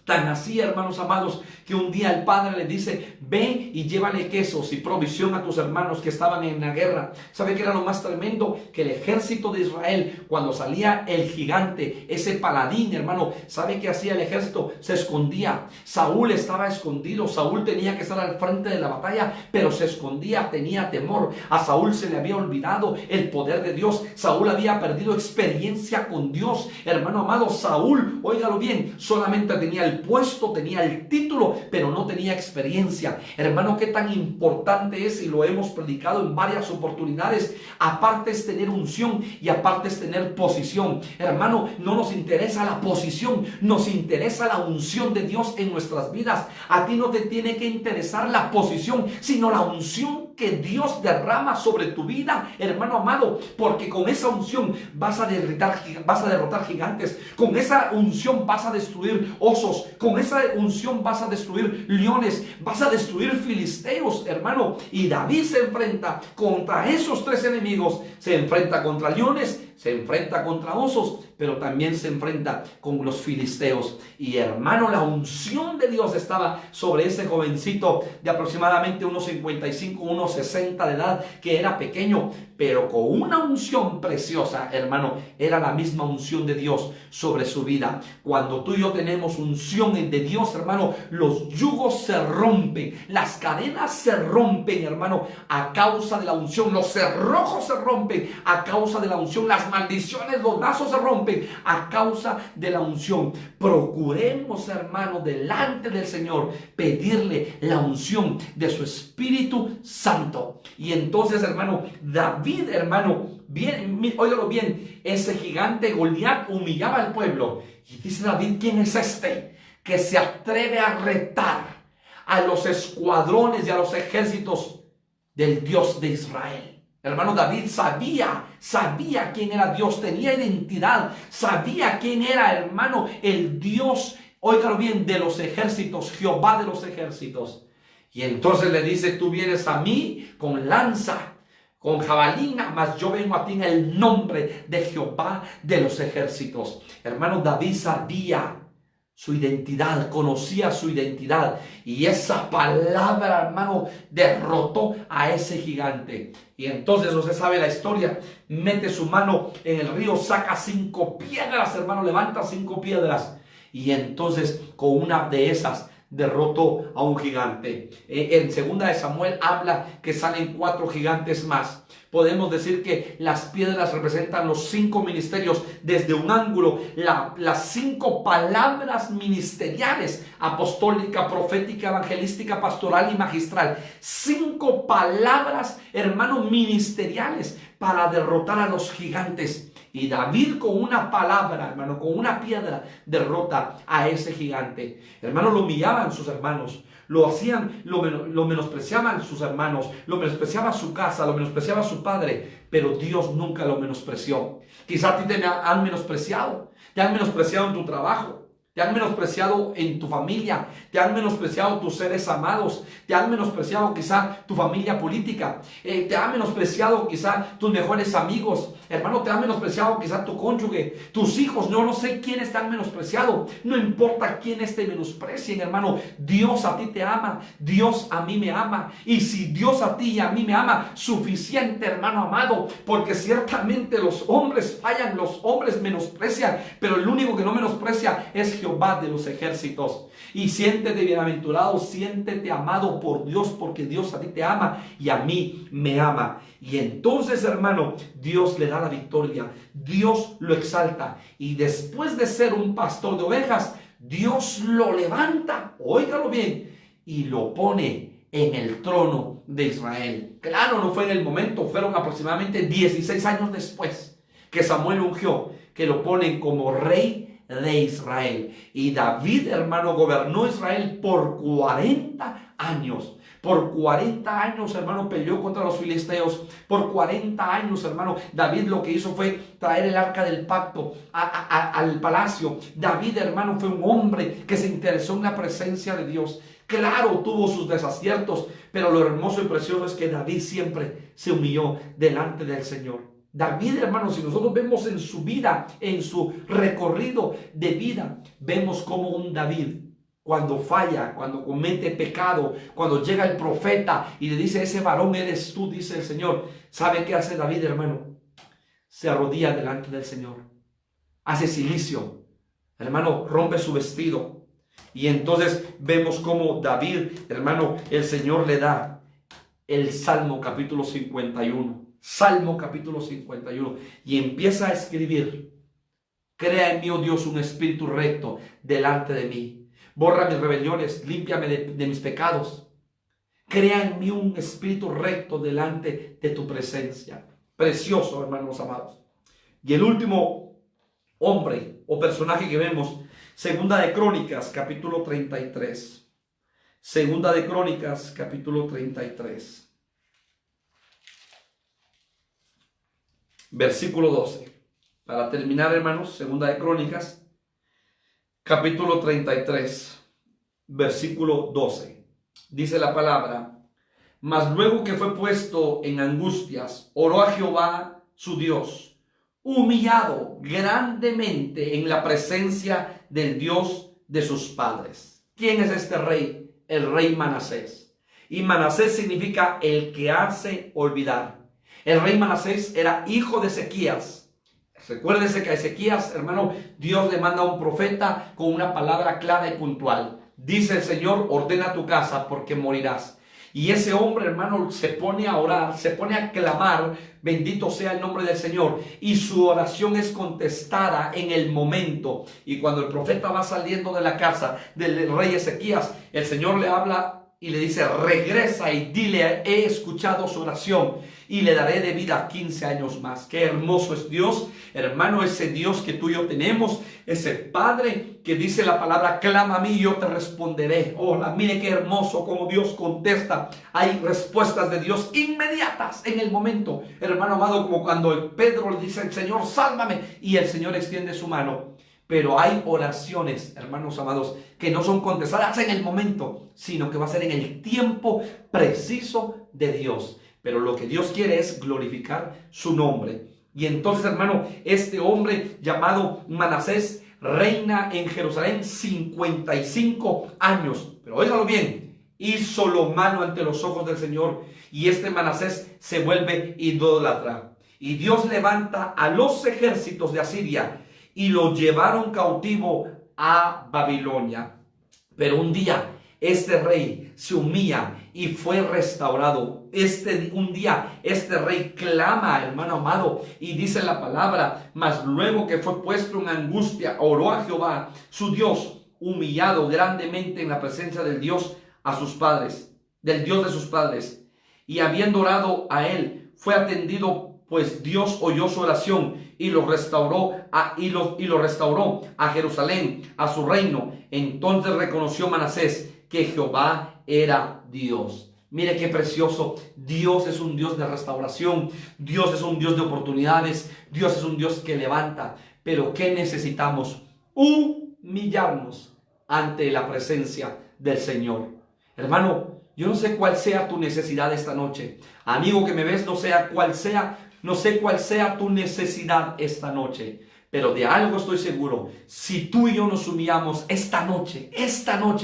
Tan así, hermanos amados, que un día el padre le dice: ve y llévale quesos y provisión a tus hermanos que estaban en la guerra. ¿Sabe qué era lo más tremendo? Que el ejército de Israel, cuando salía el gigante, ese paladín, hermano, ¿sabe qué hacía el ejército? Se escondía. Saúl estaba escondido. Saúl tenía que estar al frente de la batalla, pero se escondía, tenía temor. A Saúl se le había olvidado el poder de Dios. Saúl había perdido experiencia con Dios. Hermano amado, Saúl, óigalo bien, solamente tenía el puesto, tenía el título, pero no tenía experiencia. Hermano, qué tan importante es, y lo hemos predicado en varias oportunidades. Aparte es tener unción y aparte es tener posición. Hermano, no nos interesa la posición, nos interesa la unción de Dios en nuestras vidas. A ti no te tiene que interesar la posición, sino la unción que Dios derrama sobre tu vida, hermano amado, porque con esa unción vas a derrotar gigantes, con esa unción vas a destruir osos, con esa unción vas a destruir leones, vas a destruir filisteos, hermano. Y David se enfrenta contra esos tres enemigos, se enfrenta contra leones, se enfrenta contra osos, pero también se enfrenta con los filisteos. Y hermano, la unción de Dios estaba sobre ese jovencito de aproximadamente unos 55, unos 60 de edad, que era pequeño, pero con una unción preciosa, hermano. Era la misma unción de Dios sobre su vida. Cuando tú y yo tenemos unción de Dios, hermano, los yugos se rompen, las cadenas se rompen, hermano, a causa de la unción. Los cerrojos se rompen a causa de la unción. Las maldiciones, los lazos se rompen a causa de la unción. Procuremos, hermano, delante del Señor pedirle la unción de su Espíritu Santo. Y entonces, hermano, David David, hermano, bien, óigalo bien, ese gigante Goliat humillaba al pueblo. Y dice David, ¿quién es este que se atreve a retar a los escuadrones y a los ejércitos del Dios de Israel? Hermano, David sabía quién era Dios, tenía identidad, sabía quién era, hermano, el Dios, óigalo bien, de los ejércitos, Jehová de los ejércitos. Y entonces le dice, tú vienes a mí con lanza, con jabalina, mas yo vengo a ti en el nombre de Jehová de los ejércitos. Hermano, David sabía su identidad, conocía su identidad, y esa palabra, hermano, derrotó a ese gigante. Y entonces usted sabe la historia, mete su mano en el río, saca 5 piedras, hermano, levanta 5 piedras, y entonces con una de esas derrotó a un gigante. En 2 de Samuel habla que salen 4 gigantes más. Podemos decir que las piedras representan los 5 ministerios desde un ángulo, las 5 palabras ministeriales, apostólica, profética, evangelística, pastoral y magistral. 5 palabras, hermanos, ministeriales para derrotar a los gigantes. Y David con una palabra, hermano, con una piedra, derrota a ese gigante. Hermano, lo humillaban sus hermanos, lo hacían, lo menospreciaban sus hermanos, lo menospreciaba su casa, lo menospreciaba su padre, pero Dios nunca lo menospreció. Quizá a ti te han menospreciado en tu trabajo, te han menospreciado en tu familia, te han menospreciado tus seres amados, te han menospreciado quizá tu familia política, te han menospreciado quizá tus mejores amigos, hermano, te han menospreciado quizá tu cónyuge, tus hijos, yo no sé quiénes te han menospreciado, no importa quiénes te menosprecien, hermano, Dios a ti te ama, Dios a mí me ama, y si Dios a ti y a mí me ama, suficiente, hermano amado, porque ciertamente los hombres fallan, los hombres menosprecian, pero el único que no menosprecia es Jehová de los ejércitos. Y siéntete bienaventurado, siéntete amado por Dios, porque Dios a ti te ama y a mí me ama. Y entonces, hermano, Dios le da la victoria, Dios lo exalta, y después de ser un pastor de ovejas, Dios lo levanta, óigalo bien, y lo pone en el trono de Israel. Claro, no fue en el momento, fueron aproximadamente 16 años después que Samuel ungió, que lo ponen como rey de Israel. Y David, hermano, gobernó Israel por 40 años. Por 40 años, hermano, peleó contra los filisteos. Por 40 años, hermano, David lo que hizo fue traer el arca del pacto al palacio. David, hermano, fue un hombre que se interesó en la presencia de Dios. Claro, tuvo sus desaciertos, pero lo hermoso y precioso es que David siempre se humilló delante del Señor. David, hermano, si nosotros vemos en su vida, en su recorrido de vida, vemos como un David, cuando falla, cuando comete pecado, cuando llega el profeta y le dice, ese varón eres tú, dice el Señor. ¿Sabe qué hace David, hermano? Se arrodilla delante del Señor, hace silicio, hermano, rompe su vestido. Y entonces vemos como David, hermano, el Señor le da el Salmo capítulo 51. Salmo capítulo 51, y empieza a escribir: crea en mí, oh Dios, un espíritu recto delante de mí, borra mis rebeliones, límpiame de mis pecados, crea en mí un espíritu recto delante de tu presencia. Precioso, hermanos amados. Y el último hombre o personaje que vemos, Segunda de Crónicas capítulo 33. Segunda de Crónicas capítulo 33. Versículo 12. Para terminar, hermanos, Segunda de Crónicas, capítulo 33, versículo 12. Dice la palabra: mas luego que fue puesto en angustias, oró a Jehová su Dios, humillado grandemente en la presencia del Dios de sus padres. ¿Quién es este rey? El rey Manasés. Y Manasés significa el que hace olvidar. El rey Manasés era hijo de Ezequías. Recuérdese que a Ezequías, hermano, Dios le manda a un profeta con una palabra clara y puntual. Dice el Señor: ordena tu casa porque morirás. Y ese hombre, hermano, se pone a orar, se pone a clamar, bendito sea el nombre del Señor. Y su oración es contestada en el momento. Y cuando el profeta va saliendo de la casa del rey Ezequías, el Señor le habla y le dice, regresa y dile, he escuchado su oración y le daré de vida 15 años más. Qué hermoso es Dios, hermano, ese Dios que tú y yo tenemos, ese Padre que dice la palabra, clama a mí y yo te responderé. Hola, mire qué hermoso como Dios contesta. Hay respuestas de Dios inmediatas en el momento, hermano amado, como cuando Pedro le dice al Señor, sálvame, y el Señor extiende su mano. Pero hay oraciones, hermanos amados, que no son contestadas en el momento, sino que va a ser en el tiempo preciso de Dios. Pero lo que Dios quiere es glorificar su nombre. Y entonces, hermano, este hombre llamado Manasés reina en Jerusalén 55 años. Pero óigalo bien, hizo lo malo ante los ojos del Señor. Y este Manasés se vuelve idólatra. Y Dios levanta a los ejércitos de Asiria y lo llevaron cautivo a Babilonia. Pero un día este rey se humilla y fue restaurado. Un día este rey clama, hermano amado, y dice la palabra, mas luego que fue puesto en angustia, oró a Jehová, su Dios, humillado grandemente en la presencia del Dios a sus padres, del Dios de sus padres. Y habiendo orado a él, fue atendido, pues Dios oyó su oración y lo restauró a Jerusalén, a su reino. Entonces reconoció Manasés que Jehová era Dios. Mire qué precioso. Dios es un Dios de restauración. Dios es un Dios de oportunidades. Dios es un Dios que levanta. Pero ¿qué necesitamos? Humillarnos ante la presencia del Señor. Hermano, yo no sé cuál sea tu necesidad esta noche. Amigo que me ves, no sé cuál sea tu necesidad esta noche. Pero de algo estoy seguro, si tú y yo nos humillamos esta noche,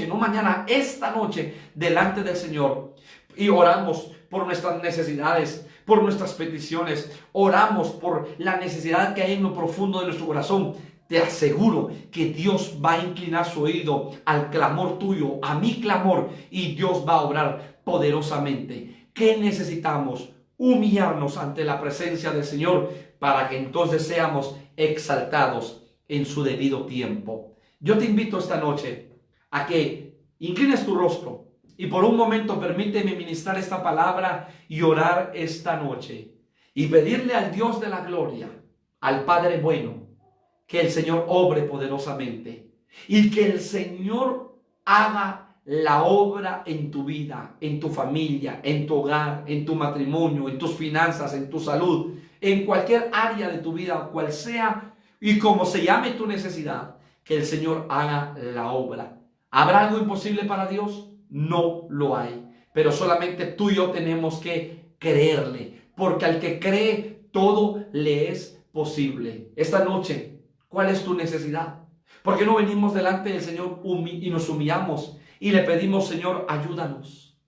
no mañana, esta noche, delante del Señor, y oramos por nuestras necesidades, por nuestras peticiones, oramos por la necesidad que hay en lo profundo de nuestro corazón, te aseguro que Dios va a inclinar su oído al clamor tuyo, a mi clamor, y Dios va a obrar poderosamente. ¿Qué necesitamos? Humillarnos ante la presencia del Señor para que entonces seamos exaltados en su debido tiempo. Yo te invito esta noche a que inclines tu rostro y por un momento permíteme ministrar esta palabra y orar esta noche y pedirle al Dios de la gloria, al Padre bueno, que el Señor obre poderosamente y que el Señor haga la obra en tu vida, en tu familia, en tu hogar, en tu matrimonio, en tus finanzas, en tu salud, en cualquier área de tu vida, cual sea y como se llame tu necesidad, que el Señor haga la obra. ¿Habrá algo imposible para Dios? No lo hay, pero solamente tú y yo tenemos que creerle, porque al que cree todo le es posible. Esta noche, ¿cuál es tu necesidad? ¿Por qué no venimos delante del Señor y nos humillamos y le pedimos, Señor, ayúdanos?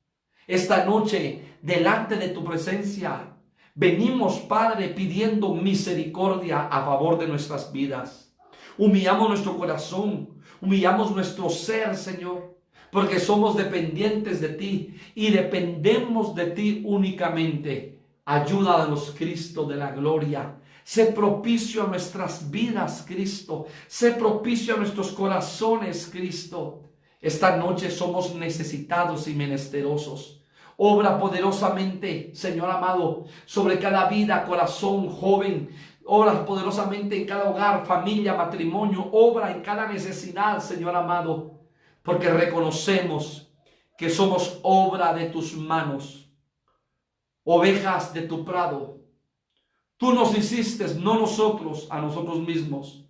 Esta noche, delante de tu presencia, venimos, Padre, pidiendo misericordia a favor de nuestras vidas. Humillamos nuestro corazón, humillamos nuestro ser, Señor, porque somos dependientes de ti y dependemos de ti únicamente. Ayúdanos, Cristo de la gloria. Sé propicio a nuestras vidas, Cristo. Sé propicio a nuestros corazones, Cristo. Esta noche somos necesitados y menesterosos. Obra poderosamente, Señor amado, sobre cada vida, corazón, joven. Obra poderosamente en cada hogar, familia, matrimonio. Obra en cada necesidad, Señor amado, porque reconocemos que somos obra de tus manos, ovejas de tu prado. Tú nos hiciste, no nosotros a nosotros mismos.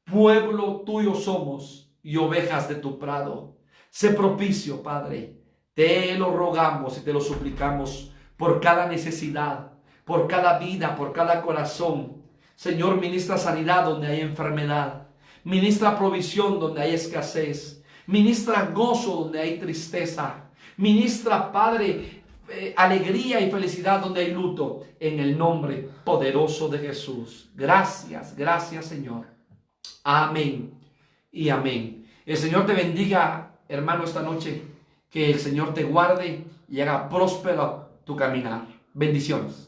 Pueblo tuyo somos y ovejas de tu prado. Sé propicio, Padre. Te lo rogamos y te lo suplicamos por cada necesidad, por cada vida, por cada corazón. Señor, ministra sanidad donde hay enfermedad. Ministra provisión donde hay escasez. Ministra gozo donde hay tristeza. Ministra, Padre, alegría y felicidad donde hay luto, en el nombre poderoso de Jesús. Gracias, gracias, Señor. Amén y amén. El Señor te bendiga, hermano, esta noche. Que el Señor te guarde y haga próspero tu caminar. Bendiciones.